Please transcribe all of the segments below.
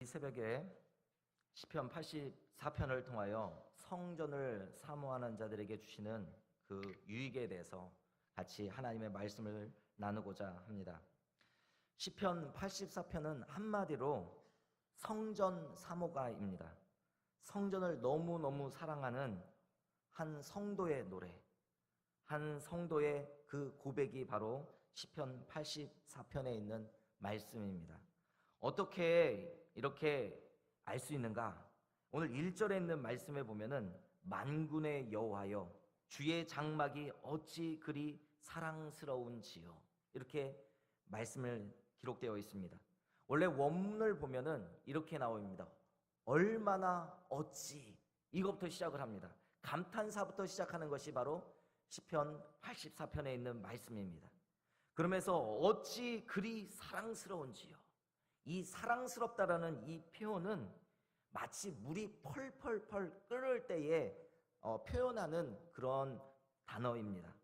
새벽에 시편 84편을 통하여 성전을 사모하는 자들에게 주시는 그 유익에 대해서 같이 하나님의 말씀을 나누고자 합니다. 시편 84편은 한마디로 성전 사모가입니다. 성전을 너무너무 사랑하는 한 성도의 노래, 한 성도의 그 고백이 바로 시편 84편에 있는 말씀입니다. 어떻게 이렇게 알 수 있는가? 오늘 1절에 있는 말씀에 보면은 만군의 여호와여 주의 장막이 어찌 그리 사랑스러운지요, 이렇게 말씀을 기록되어 있습니다. 원래 원문을 보면은 이렇게 나옵니다. 얼마나 어찌, 이것부터 시작을 합니다. 감탄사부터 시작하는 것이 바로 시편 84편에 있는 말씀입니다. 그러면서 어찌 그리 사랑스러운지요, 이 사랑스럽다라는 이 표현은 마치 물이 펄펄펄 끓을 때에 표현하는 그런 단어입니다.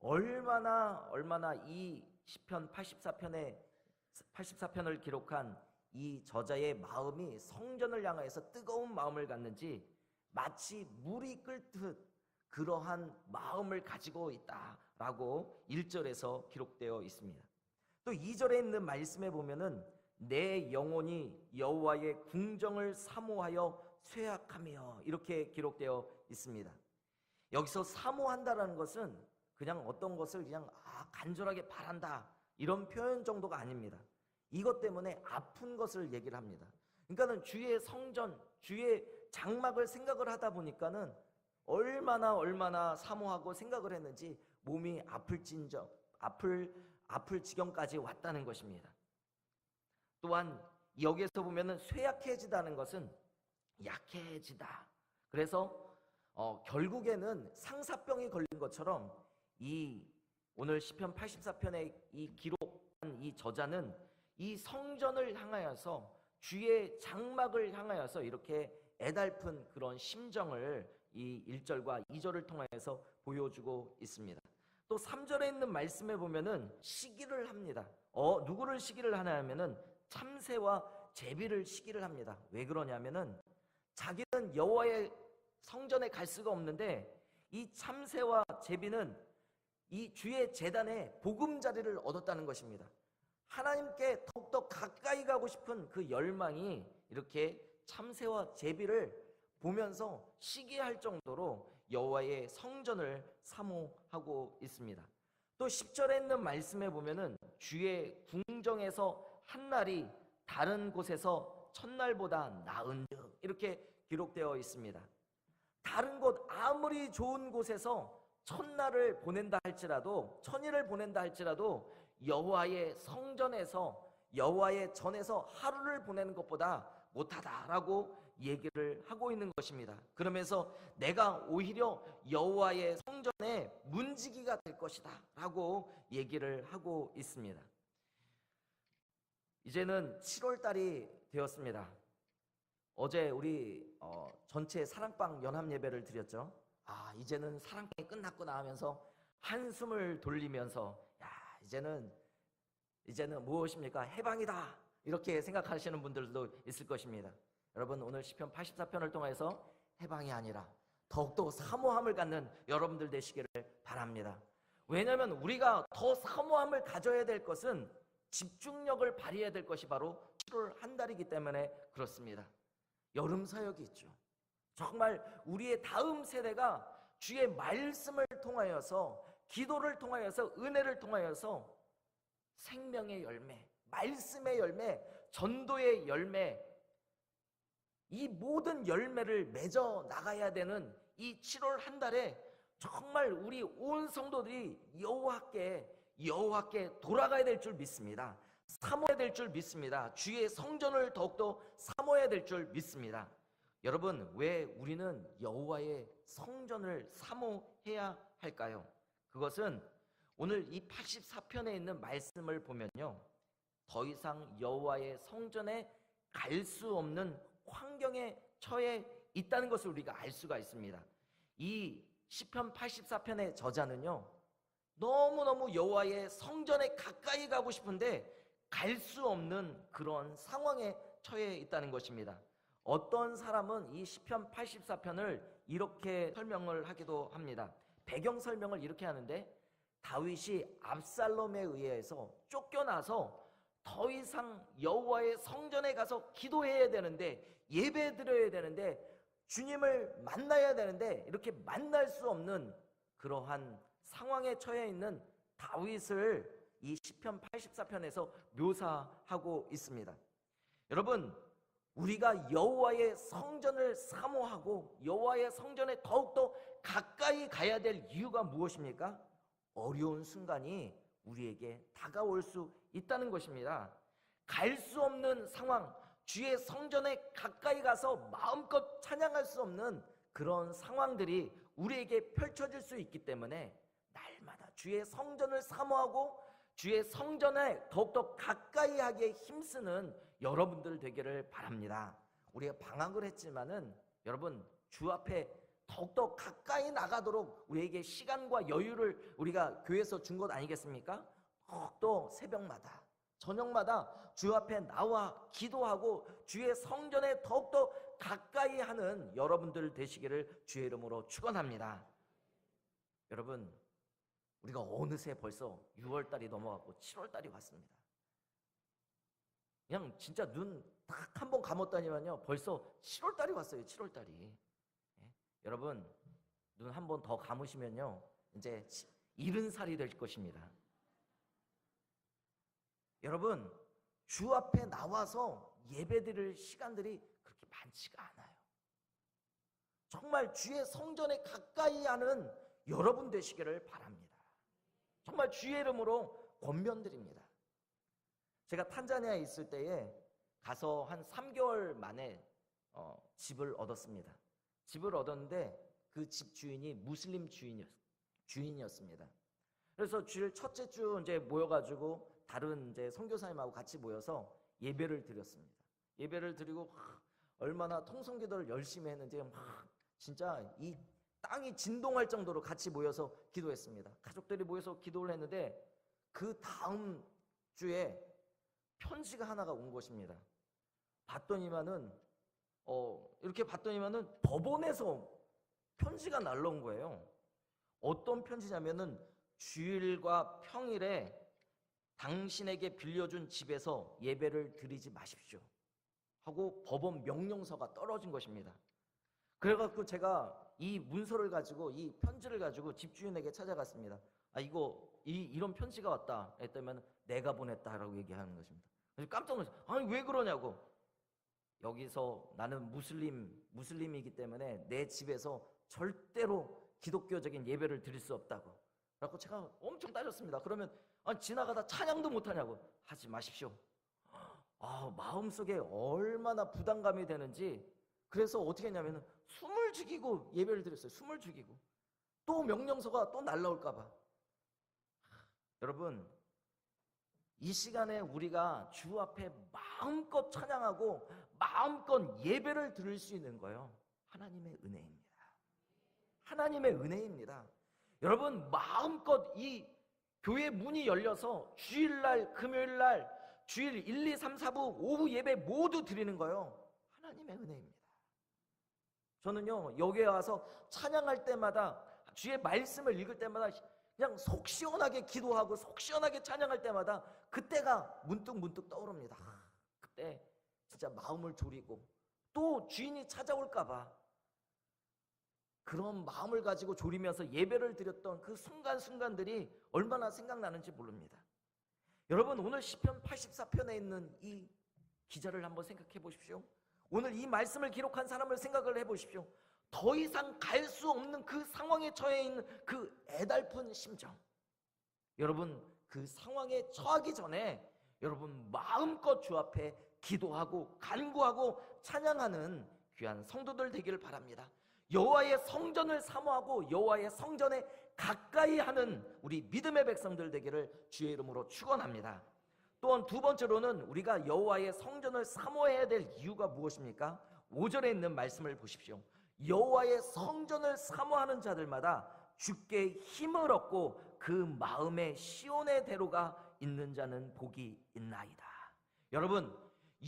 얼마나 이 시편 84편을 기록한 이 저자의 마음이 성전을 향해서 뜨거운 마음을 갖는지 마치 물이 끓듯 그러한 마음을 가지고 있다라고 1절에서 기록되어 있습니다. 또 2절에 있는 말씀에 보면은 내 영혼이 여호와의 궁정을 사모하여 쇠약하며, 이렇게 기록되어 있습니다. 여기서 사모한다라는 것은 그냥 어떤 것을 그냥 간절하게 바란다 이런 표현 정도가 아닙니다. 이것 때문에 아픈 것을 얘기를 합니다. 그러니까는 주의 성전, 주의 장막을 생각을 하다 보니까는 얼마나 사모하고 생각을 했는지 몸이 아플 지경까지 왔다는 것입니다. 또한 여기에서 보면은 쇠약해지다는 것은 약해지다. 그래서 결국에는 상사병이 걸린 것처럼 이 오늘 시편 84편의 이 기록한 이 저자는 이 성전을 향하여서, 주의 장막을 향하여서 이렇게 애달픈 그런 심정을 이 1절과 2절을 통해서 보여주고 있습니다. 또 3절에 있는 말씀에 보면은 시기를 합니다. 누구를 시기를 하냐면은 참새와 제비를 시기를 합니다. 왜 그러냐면은 자기는 여호와의 성전에 갈 수가 없는데 이 참새와 제비는 이 주의 제단에 보금자리를 얻었다는 것입니다. 하나님께 더욱더 가까이 가고 싶은 그 열망이 이렇게 참새와 제비를 보면서 시기할 정도로 여호와의 성전을 사모하고 있습니다. 또 10절에 있는 말씀에 보면은 주의 궁정에서 한날이 다른 곳에서 첫날보다 나은즉, 이렇게 기록되어 있습니다. 다른 곳, 아무리 좋은 곳에서 첫날을 보낸다 할지라도, 천일을 보낸다 할지라도 여호와의 성전에서, 여호와의 전에서 하루를 보내는 것보다 못하다라고 얘기를 하고 있는 것입니다. 그러면서 내가 오히려 여호와의 성전에 문지기가 될 것이다 라고 얘기를 하고 있습니다. 이제는 7월 달이 되었습니다. 어제 우리 전체 사랑방 연합 예배를 드렸죠. 이제는 사랑방이 끝났구나 하면서 한숨을 돌리면서 이제는 무엇입니까? 해방이다, 이렇게 생각하시는 분들도 있을 것입니다. 여러분, 오늘 시편 84편을 통해서 해방이 아니라 더욱더 사모함을 갖는 여러분들 되시기를 바랍니다. 왜냐하면 우리가 더 사모함을 가져야 될 것은 집중력을 발휘해야 될 것이 바로 7월 한 달이기 때문에 그렇습니다. 여름 사역이 있죠. 정말 우리의 다음 세대가 주의 말씀을 통하여서, 기도를 통하여서, 은혜를 통하여서 생명의 열매, 말씀의 열매, 전도의 열매, 이 모든 열매를 맺어 나가야 되는 이 7월 한 달에 정말 우리 온 성도들이 여호와께 돌아가야 될 줄 믿습니다. 사모해야 될 줄 믿습니다. 주의 성전을 더욱더 사모해야 될 줄 믿습니다. 여러분, 왜 우리는 여호와의 성전을 사모해야 할까요? 그것은 오늘 이 84편에 있는 말씀을 보면요, 더 이상 여호와의 성전에 갈 수 없는 환경에 처해 있다는 것을 우리가 알 수가 있습니다. 이 시편 84편의 저자는요, 너무너무 여호와의 성전에 가까이 가고 싶은데 갈 수 없는 그런 상황에 처해 있다는 것입니다. 어떤 사람은 이 시편 84편을 이렇게 설명을 하기도 합니다. 배경 설명을 이렇게 하는데, 다윗이 압살롬에 의해서 쫓겨나서 더 이상 여호와의 성전에 가서 기도해야 되는데, 예배 드려야 되는데, 주님을 만나야 되는데 이렇게 만날 수 없는 그러한 상황에 처해 있는 다윗을 이 시편 84편에서 묘사하고 있습니다. 여러분, 우리가 여호와의 성전을 사모하고 여호와의 성전에 더욱더 가까이 가야 될 이유가 무엇입니까? 어려운 순간이 우리에게 다가올 수 있다는 것입니다. 갈 수 없는 상황, 주의 성전에 가까이 가서 마음껏 찬양할 수 없는 그런 상황들이 우리에게 펼쳐질 수 있기 때문에 날마다 주의 성전을 사모하고 주의 성전에 더욱더 가까이 하기에 힘쓰는 여러분들 되기를 바랍니다. 우리가 방학을 했지만은 여러분, 주 앞에 더욱더 가까이 나가도록 우리에게 시간과 여유를 우리가 교회에서 준 것 아니겠습니까? 더욱더 새벽마다, 저녁마다 주 앞에 나와 기도하고 주의 성전에 더욱더 가까이 하는 여러분들 되시기를 주의 이름으로 축원합니다. 여러분, 우리가 어느새 벌써 6월달이 넘어갔고 7월달이 왔습니다. 그냥 진짜 눈 딱 한 번 감았다니만요, 벌써 7월달이 왔어요. 7월달이. 예? 여러분, 눈 한 번 더 감으시면요, 이제 70살이 될 것입니다. 여러분, 주 앞에 나와서 예배드릴 시간들이 그렇게 많지가 않아요. 정말 주의 성전에 가까이 하는 여러분 되시기를 바랍니다. 정말 주의 이름으로 권면드립니다. 제가 탄자니아에 있을 때에 가서 한 3개월 만에 집을 얻었습니다. 집을 얻었는데 그 집 주인이 무슬림 주인이었습니다. 그래서 주일 첫째 주 이제 모여가지고 다른 이제 선교사님하고 같이 모여서 예배를 드렸습니다. 예배를 드리고 얼마나 통성기도를 열심히 했는지 진짜 이 땅이 진동할 정도로 같이 모여서 기도했습니다. 가족들이 모여서 기도를 했는데 그 다음 주에 편지가 하나가 온 것입니다. 봤더니만은 이렇게 봤더니만은 법원에서 편지가 날라온 거예요. 어떤 편지냐면은 주일과 평일에 당신에게 빌려준 집에서 예배를 드리지 마십시오 하고 법원 명령서가 떨어진 것입니다. 그래갖고 제가 이 문서를 가지고, 이 편지를 가지고 집주인에게 찾아갔습니다. 이런 편지가 왔다 했더니 내가 보냈다라고 얘기하는 것입니다. 그래서 깜짝 놀랐어요. 아니, 왜 그러냐고. 여기서 나는 무슬림이기 때문에 내 집에서 절대로 기독교적인 예배를 드릴 수 없다고. 그래서 제가 엄청 따졌습니다. 그러면 지나가다 찬양도 못하냐고. 하지 마십시오. 마음속에 얼마나 부담감이 되는지. 그래서 어떻게 했냐면 숨을 죽이고 예배를 드렸어요. 숨을 죽이고. 또 명령서가 또 날라올까 봐. 여러분, 이 시간에 우리가 주 앞에 마음껏 찬양하고 마음껏 예배를 드릴 수 있는 거예요. 하나님의 은혜입니다. 하나님의 은혜입니다. 여러분, 마음껏 이 교회 문이 열려서 주일날, 금요일날, 주일 1, 2, 3, 4부 오후 예배 모두 드리는 거예요. 하나님의 은혜입니다. 저는요, 여기에 와서 찬양할 때마다, 주의 말씀을 읽을 때마다 그냥 속 시원하게 기도하고 속 시원하게 찬양할 때마다 그때가 문득 떠오릅니다. 그때 진짜 마음을 졸이고 또 주인이 찾아올까 봐 그런 마음을 가지고 졸이면서 예배를 드렸던 그 순간순간들이 얼마나 생각나는지 모릅니다. 여러분, 오늘 시편 84편에 있는 이 기자를 한번 생각해 보십시오. 오늘 이 말씀을 기록한 사람을 생각을 해 보십시오. 더 이상 갈 수 없는 그 상황에 처해 있는 그 애달픈 심정. 여러분, 그 상황에 처하기 전에 여러분 마음껏 주 앞에 기도하고 간구하고 찬양하는 귀한 성도들 되기를 바랍니다. 여호와의 성전을 사모하고 여호와의 성전에 가까이 하는 우리 믿음의 백성들 되기를 주의 이름으로 축원합니다. 또한 두 번째로는 우리가 여호와의 성전을 사모해야 될 이유가 무엇입니까? 5절에 있는 말씀을 보십시오. 여호와의 성전을 사모하는 자들마다 주께 힘을 얻고 그 마음에 시온의 대로가 있는 자는 복이 있나이다. 여러분,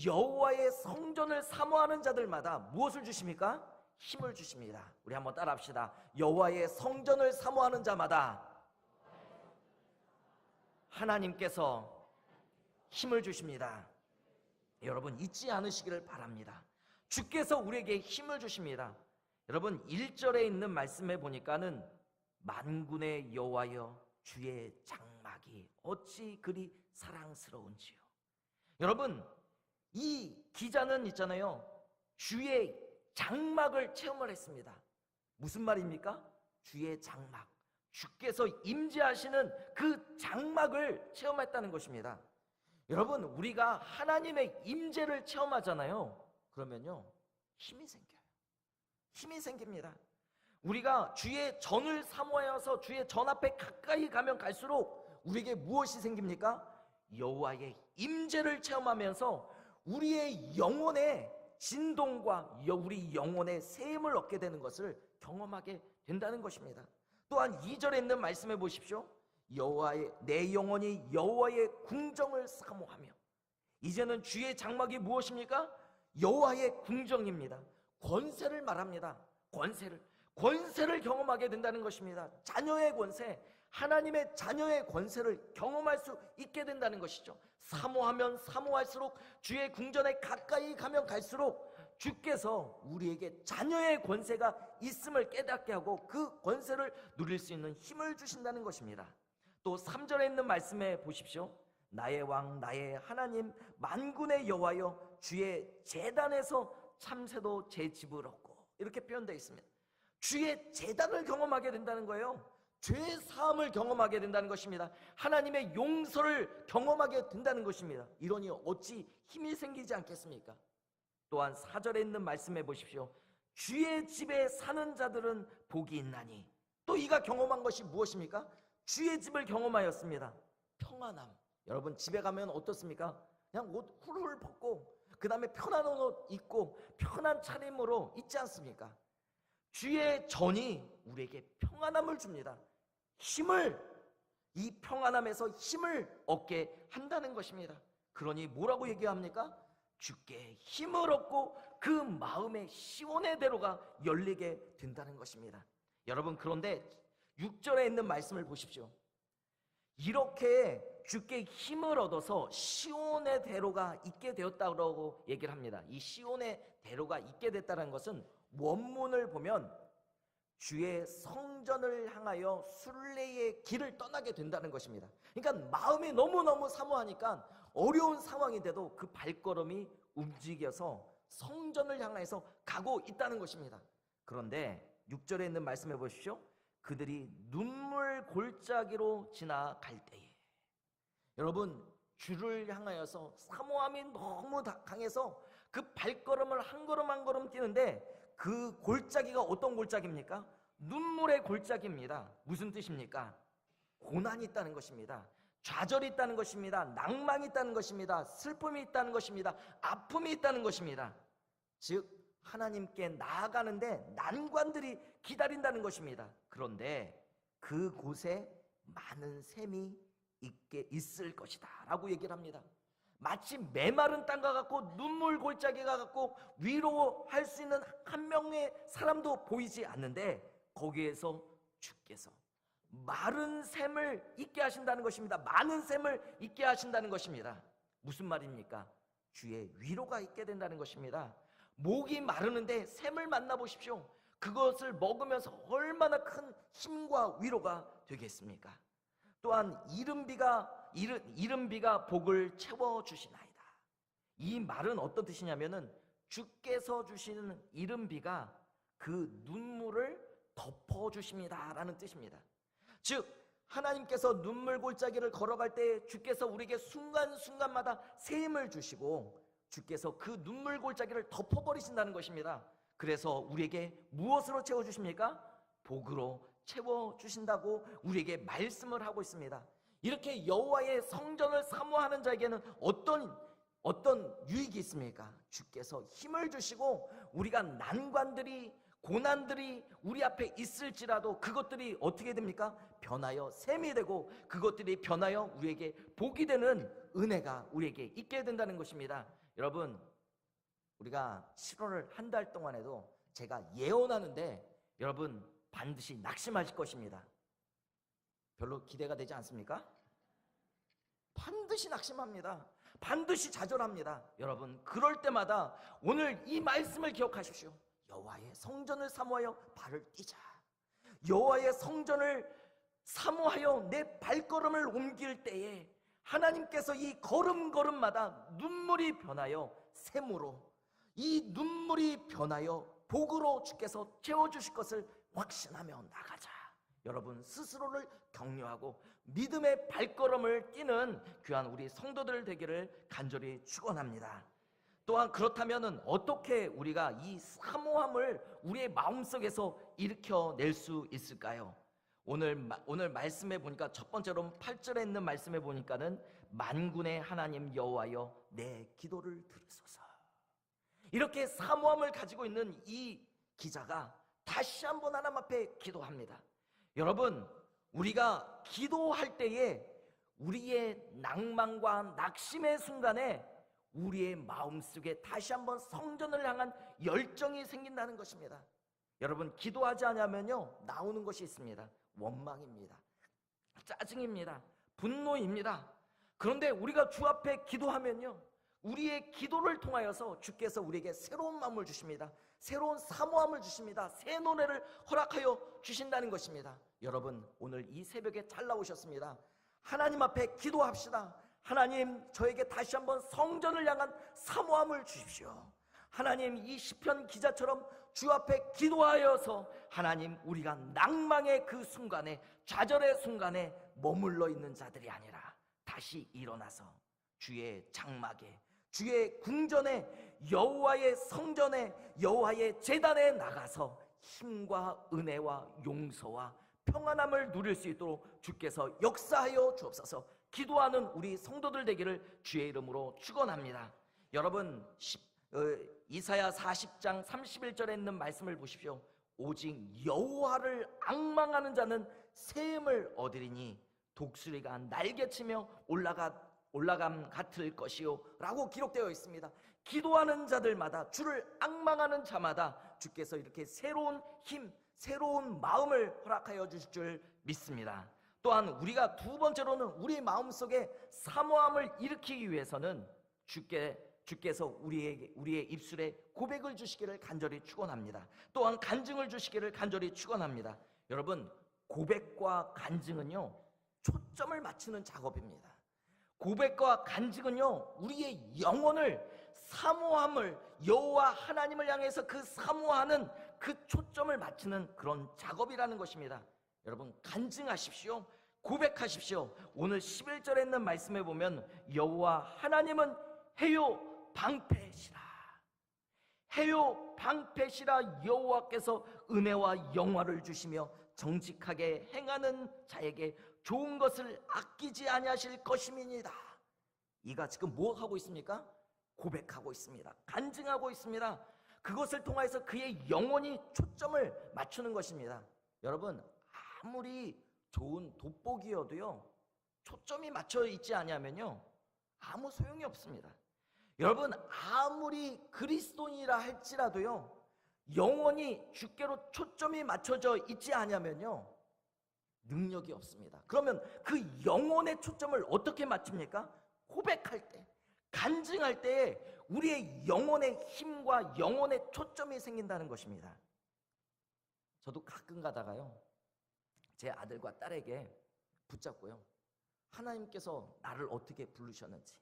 여호와의 성전을 사모하는 자들마다 무엇을 주십니까? 힘을 주십니다. 우리 한번 따라합시다. 여호와의 성전을 사모하는 자마다 하나님께서 힘을 주십니다. 여러분 잊지 않으시기를 바랍니다. 주께서 우리에게 힘을 주십니다. 여러분 1절에 있는 말씀에 보니까는 만군의 여호와여 주의 장막이 어찌 그리 사랑스러운지요. 여러분 이 기자는 있잖아요, 주의 장막을 체험을 했습니다. 무슨 말입니까? 주의 장막, 주께서 임재하시는 그 장막을 체험했다는 것입니다. 여러분 우리가 하나님의 임재를 체험하잖아요. 그러면요 힘이 생겨요. 힘이 생깁니다. 우리가 주의 전을 사모하여서 주의 전 앞에 가까이 가면 갈수록 우리에게 무엇이 생깁니까? 여호와의 임재를 체험하면서 우리의 영혼의 진동과 우리 영혼의 세임을 얻게 되는 것을 경험하게 된다는 것입니다. 또한 2절에 있는 말씀해 보십시오. 내 영혼이 여호와의 궁정을 사모하며. 이제는 주의 장막이 무엇입니까? 여호와의 궁정입니다. 권세를 말합니다. 권세를 경험하게 된다는 것입니다. 자녀의 권세, 하나님의 자녀의 권세를 경험할 수 있게 된다는 것이죠. 사모하면 사모할수록 주의 궁전에 가까이 가면 갈수록 주께서 우리에게 자녀의 권세가 있음을 깨닫게 하고 그 권세를 누릴 수 있는 힘을 주신다는 것입니다. 또 3절에 있는 말씀에 보십시오. 나의 왕 나의 하나님 만군의 여호와여 주의 제단에서 참새도 제 집을 얻고, 이렇게 표현되어 있습니다. 주의 제단을 경험하게 된다는 거예요. 죄 사함을 경험하게 된다는 것입니다. 하나님의 용서를 경험하게 된다는 것입니다. 이러니 어찌 힘이 생기지 않겠습니까? 또한 4절에 있는 말씀해 보십시오. 주의 집에 사는 자들은 복이 있나니. 또 이가 경험한 것이 무엇입니까? 주의 집을 경험하였습니다. 평안함. 여러분 집에 가면 어떻습니까? 그냥 옷 훌훌 벗고 그 다음에 편안한 옷 입고 편한 차림으로 있지 않습니까? 주의 전이 우리에게 평안함을 줍니다. 이 평안함에서 힘을 얻게 한다는 것입니다. 그러니 뭐라고 얘기합니까? 주께 힘을 얻고 그 마음의 시온의 대로가 열리게 된다는 것입니다. 여러분 그런데 6절에 있는 말씀을 보십시오. 이렇게 주께 힘을 얻어서 시온의 대로가 있게 되었다고 얘기를 합니다. 이 시온의 대로가 있게 됐다는 것은 원문을 보면 주의 성전을 향하여 순례의 길을 떠나게 된다는 것입니다. 그러니까 마음이 너무너무 사모하니까 어려운 상황이 돼도 그 발걸음이 움직여서 성전을 향해서 가고 있다는 것입니다. 그런데 6절에 있는 말씀해 보십시오. 그들이 눈물 골짜기로 지나갈 때에, 여러분 주를 향하여서 사모함이 너무 강해서 그 발걸음을 한 걸음 한 걸음 뛰는데 그 골짜기가 어떤 골짜기입니까? 눈물의 골짜기입니다. 무슨 뜻입니까? 고난이 있다는 것입니다. 좌절이 있다는 것입니다. 낭망이 있다는 것입니다. 슬픔이 있다는 것입니다. 아픔이 있다는 것입니다. 즉 하나님께 나아가는데 난관들이 기다린다는 것입니다. 그런데 그곳에 많은 샘이 있을 것이다 라고 얘기를 합니다. 마치 메마른 땅과 같고 눈물 골짜기가 같고 위로할 수 있는 한 명의 사람도 보이지 않는데 거기에서 주께서 마른 샘을 있게 하신다는 것입니다. 많은 샘을 있게 하신다는 것입니다. 무슨 말입니까? 주의 위로가 있게 된다는 것입니다. 목이 마르는데 샘을 만나보십시오. 그것을 먹으면서 얼마나 큰 힘과 위로가 되겠습니까? 또한 이른 비가 복을 채워주시나이다. 이 말은 어떤 뜻이냐면은 주께서 주시는 이른 비가 그 눈물을 덮어주십니다 라는 뜻입니다. 즉 하나님께서 눈물 골짜기를 걸어갈 때 주께서 우리에게 순간순간마다 세임을 주시고 주께서 그 눈물 골짜기를 덮어버리신다는 것입니다. 그래서 우리에게 무엇으로 채워주십니까? 복으로 채워주신다고 우리에게 말씀을 하고 있습니다. 이렇게 여호와의 성전을 사모하는 자에게는 어떤 유익이 있습니까? 주께서 힘을 주시고 우리가 난관들이 고난들이 우리 앞에 있을지라도 그것들이 어떻게 됩니까? 변하여 샘이 되고 그것들이 변하여 우리에게 복이 되는 은혜가 우리에게 있게 된다는 것입니다. 여러분, 우리가 7월을 한 달 동안에도 제가 예언하는데 여러분 반드시 낙심하실 것입니다. 별로 기대가 되지 않습니까? 반드시 낙심합니다. 반드시 좌절합니다. 여러분, 그럴 때마다 오늘 이 말씀을 기억하십시오. 여호와의 성전을 사모하여 발을 띄자. 여호와의 성전을 사모하여 내 발걸음을 옮길 때에 하나님께서 이 걸음걸음마다 눈물이 변하여 샘으로, 이 눈물이 변하여 복으로 주께서 채워주실 것을 확신하며 나가자. 여러분 스스로를 격려하고 믿음의 발걸음을 뛰는 귀한 우리 성도들 되기를 간절히 축원합니다. 또한 그렇다면 어떻게 우리가 이 사모함을 우리의 마음속에서 일으켜낼 수 있을까요? 오늘 말씀해 보니까 첫 번째로 8절에 있는 말씀해 보니까는 만군의 하나님 여호와여 내 기도를 들으소서. 이렇게 사모함을 가지고 있는 이 기자가 다시 한번 하나님 앞에 기도합니다. 여러분, 우리가 기도할 때에 우리의 낭만과 낙심의 순간에 우리의 마음속에 다시 한번 성전을 향한 열정이 생긴다는 것입니다. 여러분, 기도하지 않으면요 나오는 것이 있습니다. 원망입니다. 짜증입니다. 분노입니다. 그런데 우리가 주 앞에 기도하면요 우리의 기도를 통하여서 주께서 우리에게 새로운 마음을 주십니다. 새로운 사모함을 주십니다. 새 노래를 허락하여 주신다는 것입니다. 여러분, 오늘 이 새벽에 잘 나오셨습니다. 하나님 앞에 기도합시다. 하나님, 저에게 다시 한번 성전을 향한 사모함을 주십시오. 하나님, 이 시편 기자처럼 주 앞에 기도하여서 하나님, 우리가 낭망의 그 순간에, 좌절의 순간에 머물러 있는 자들이 아니라 다시 일어나서 주의 장막에, 주의 궁전에, 여호와의 성전에, 여호와의 제단에 나가서 힘과 은혜와 용서와 평안함을 누릴 수 있도록 주께서 역사하여 주옵소서. 기도하는 우리 성도들 되기를 주의 이름으로 축원합니다. 여러분, 이사야 40장 31절에 있는 말씀을 보십시오. 오직 여호와를 앙망하는 자는 새 힘을 얻으리니 독수리가 날개치며 올라감 같을 것이요 라고 기록되어 있습니다. 기도하는 자들마다, 주를 앙망하는 자마다 주께서 이렇게 새로운 힘, 새로운 마음을 허락하여 주실 줄 믿습니다. 또한 우리가 두 번째로는 우리 마음속에 사모함을 일으키기 위해서는 주께서 우리의 입술에 고백을 주시기를 간절히 축원합니다. 또한 간증을 주시기를 간절히 축원합니다. 여러분, 고백과 간증은요 초점을 맞추는 작업입니다. 고백과 간증은요 우리의 영혼을, 사모함을, 여호와 하나님을 향해서 그 사모하는 그 초점을 맞추는 그런 작업이라는 것입니다. 여러분, 간증하십시오. 고백하십시오. 오늘 11절에 있는 말씀에 보면 여호와 하나님은 해요 방패시라. 해요 방패시라. 여호와께서 은혜와 영화를 주시며 정직하게 행하는 자에게 좋은 것을 아끼지 아니하실 것임이니이다. 이가 지금 뭐 하고 있습니까? 고백하고 있습니다. 간증하고 있습니다. 그것을 통해서 그의 영혼이 초점을 맞추는 것입니다. 여러분, 아무리 좋은 돋보기여도요 초점이 맞춰 있지 않으면요 아무 소용이 없습니다. 여러분, 아무리 그리스도인이라 할지라도요 영혼이 주께로 초점이 맞춰져 있지 않으면요 능력이 없습니다. 그러면 그 영혼의 초점을 어떻게 맞춥니까? 고백할 때, 간증할 때에 우리의 영혼의 힘과 영혼의 초점이 생긴다는 것입니다. 저도 가끔 가다가요 제 아들과 딸에게 붙잡고요 하나님께서 나를 어떻게 부르셨는지,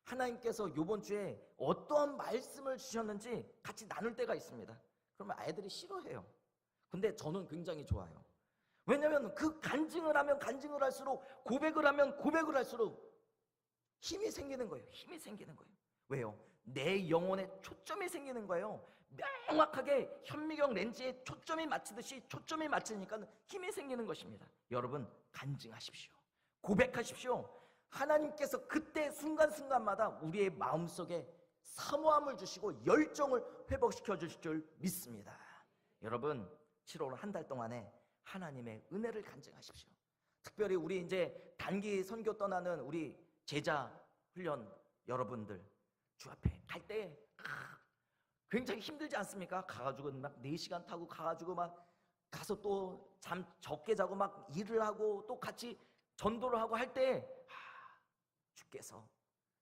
하나님께서 이번 주에 어떠한 말씀을 주셨는지 같이 나눌 때가 있습니다. 그러면 아이들이 싫어해요. 근데 저는 굉장히 좋아요. 왜냐하면 그 간증을 하면 간증을 할수록, 고백을 하면 고백을 할수록 힘이 생기는 거예요. 힘이 생기는 거예요. 왜요? 내 영혼에 초점이 생기는 거예요. 명확하게 현미경 렌즈에 초점이 맞추듯이 초점이 맞추니까 힘이 생기는 것입니다. 여러분, 간증하십시오. 고백하십시오. 하나님께서 그때 순간순간마다 우리의 마음속에 사모함을 주시고 열정을 회복시켜 주실 줄 믿습니다. 여러분, 7월 한 달 동안에 하나님의 은혜를 간증하십시오. 특별히 우리 단기 선교 떠나는 우리 제자 훈련 여러분들 주 앞에 갈 때 굉장히 힘들지 않습니까? 가가지고 막 4시간 타고 가가지고 막 가서 또 잠 적게 자고 막 일을 하고 또 같이 전도를 하고 할 때 주께서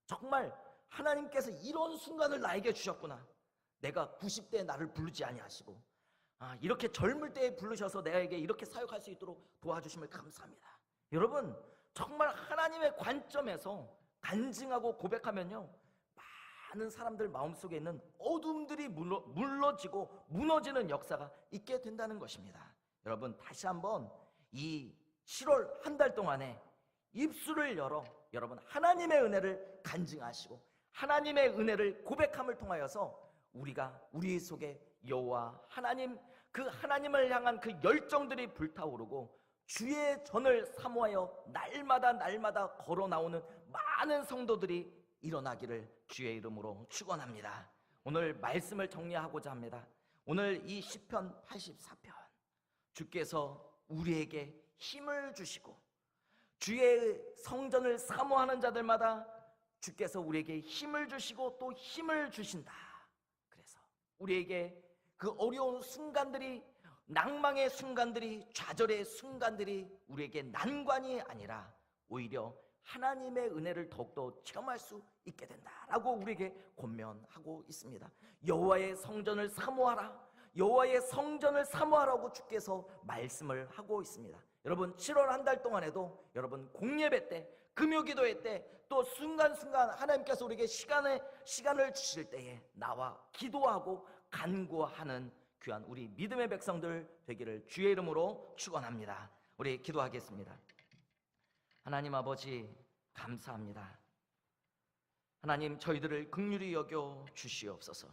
정말 하나님께서 이런 순간을 나에게 주셨구나. 내가 90대에 나를 부르지 아니하시고 이렇게 젊을 때에 부르셔서 내게 이렇게 사역할 수 있도록 도와주심을 감사합니다. 여러분, 정말 하나님의 관점에서 간증하고 고백하면요, 많은 사람들 마음속에 있는 어둠들이 물러지고 무너지는 역사가 있게 된다는 것입니다. 여러분, 다시 한번 이 7월 한 달 동안에 입술을 열어 여러분 하나님의 은혜를 간증하시고 하나님의 은혜를 고백함을 통하여서 우리가 우리 속에 여호와 하나님, 그 하나님을 향한 그 열정들이 불타오르고 주의 전을 사모하여 날마다 걸어 나오는 많은 성도들이 일어나기를 주의 이름으로 축원합니다. 오늘 말씀을 정리하고자 합니다. 오늘 이 시편 84편, 주께서 우리에게 힘을 주시고 주의 성전을 사모하는 자들마다 주께서 우리에게 힘을 주시고 또 힘을 주신다. 그래서 우리에게 그 어려운 순간들이, 낭망의 순간들이, 좌절의 순간들이 우리에게 난관이 아니라 오히려 하나님의 은혜를 더욱더 체험할 수 있게 된다라고 우리에게 권면하고 있습니다. 여호와의 성전을 사모하라, 여호와의 성전을 사모하라고 주께서 말씀을 하고 있습니다. 여러분, 7월 한 달 동안에도 여러분 공예배 때, 금요기도회 때, 또 순간순간 하나님께서 우리에게 시간을 주실 때에 나와 기도하고 간구하는 귀한 우리 믿음의 백성들 되기를 주의 이름으로 축원합니다. 우리 기도하겠습니다. 하나님 아버지, 감사합니다. 하나님, 저희들을 긍휼히 여겨 주시옵소서.